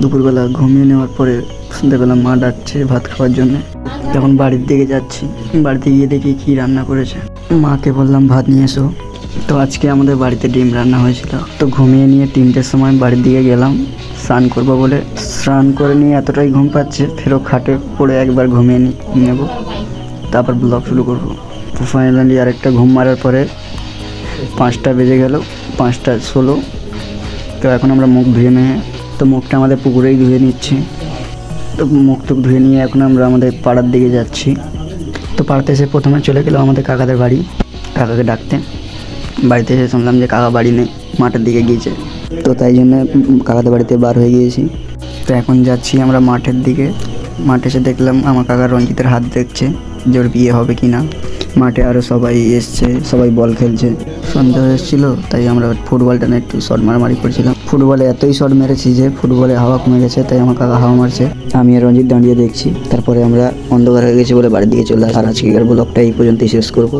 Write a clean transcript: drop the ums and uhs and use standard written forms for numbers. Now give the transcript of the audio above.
দুপুরবেলা ঘুমিয়ে নেওয়ার পরে সন্ধ্যাবেলা মা ডাকছে ভাত খাওয়ার জন্য। যখন বাড়ির দিকে যাচ্ছি, বাড়িতে গিয়ে দেখি কী রান্না করেছে। মাকে বললাম ভাত নিয়ে এসো। তো আজকে আমাদের বাড়িতে ডিম রান্না হয়েছিল। তো ঘুমিয়ে নিয়ে 3টের সময় বাড়ির দিকে গেলাম স্নান করবো বলে। স্নান করে নিয়ে এতটাই ঘুম পাচ্ছে, ফেরো খাটে পড়ে একবার ঘুমিয়ে নেব, তারপর ব্লগ শুরু করবো। তো ফাইনালি আরেকটা ঘুম মারার পরে 5টা বেজে গেল, 5টা 16। তো এখন আমরা মুখ ধুয়ে নিয়ে, তো মুখটা আমাদের পুকুরেই ধুয়ে নিচ্ছি। তো মুখ টুক ধুয়ে নিয়ে এখন আমরা আমাদের পাড়ার দিকে যাচ্ছি। তো পাড়াতে এসে প্রথমে চলে গেলাম আমাদের কাকাদের বাড়ি, কাকাকে ডাকতে। বাড়িতে এসে শুনলাম যে কাকা বাড়ি নেই, মাঠের দিকে গিয়েছে। তো তাই জন্য কাকাদের বাড়িতে বার হয়ে গিয়েছি। তো এখন যাচ্ছি আমরা মাঠের দিকে। মাঠে এসে দেখলাম আমার কাকা রঞ্জিতের হাত দেখছে যে ওর বিয়ে হবে কি না। মাঠে আরও সবাই এসছে, সবাই বল খেলছে। সন্ধ্যা হয়ে এসেছিলো, তাই আমরা ফুটবলটা নিয়ে একটু শট মারামারি করছিলাম। ফুটবলে এতই শট মেরেছি যে ফুটবলে হাওয়া কমে গেছে, তাই আমার কাকা হাওয়া মারছে, আমি আর রঞ্জিত দাঁড়িয়ে দেখছি। তারপরে আমরা অন্ধকার হয়ে গেছি বলে বাড়ির দিকে চলে আসি। আর আজকের ব্লগটা এই পর্যন্তই শেষ করবো।